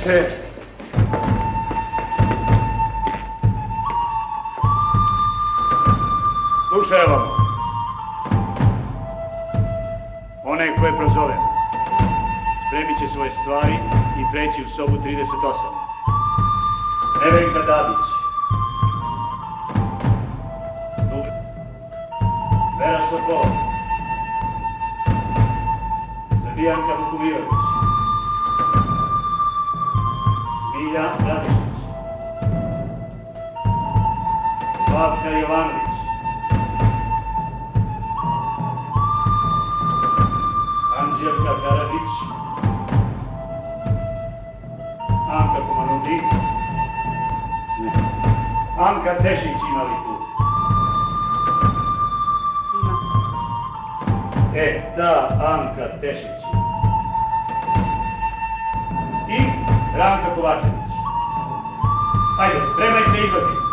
Uđite. Slušaj vam. Onaj koje prozovem, spremit će svoje stvari i preći u sobu 38. Nevenka Dabić. Vera Sokol. Srbijanka Vukumirović. Smilja Radišić. Slavka Jovanović. Anđelka Karadžić. Anka Komanudi. Anka Tešić ima li tu? Ima. Ta Anka Tešić. I Ranka Kovačević. Ajde, spremaj se i izlazi.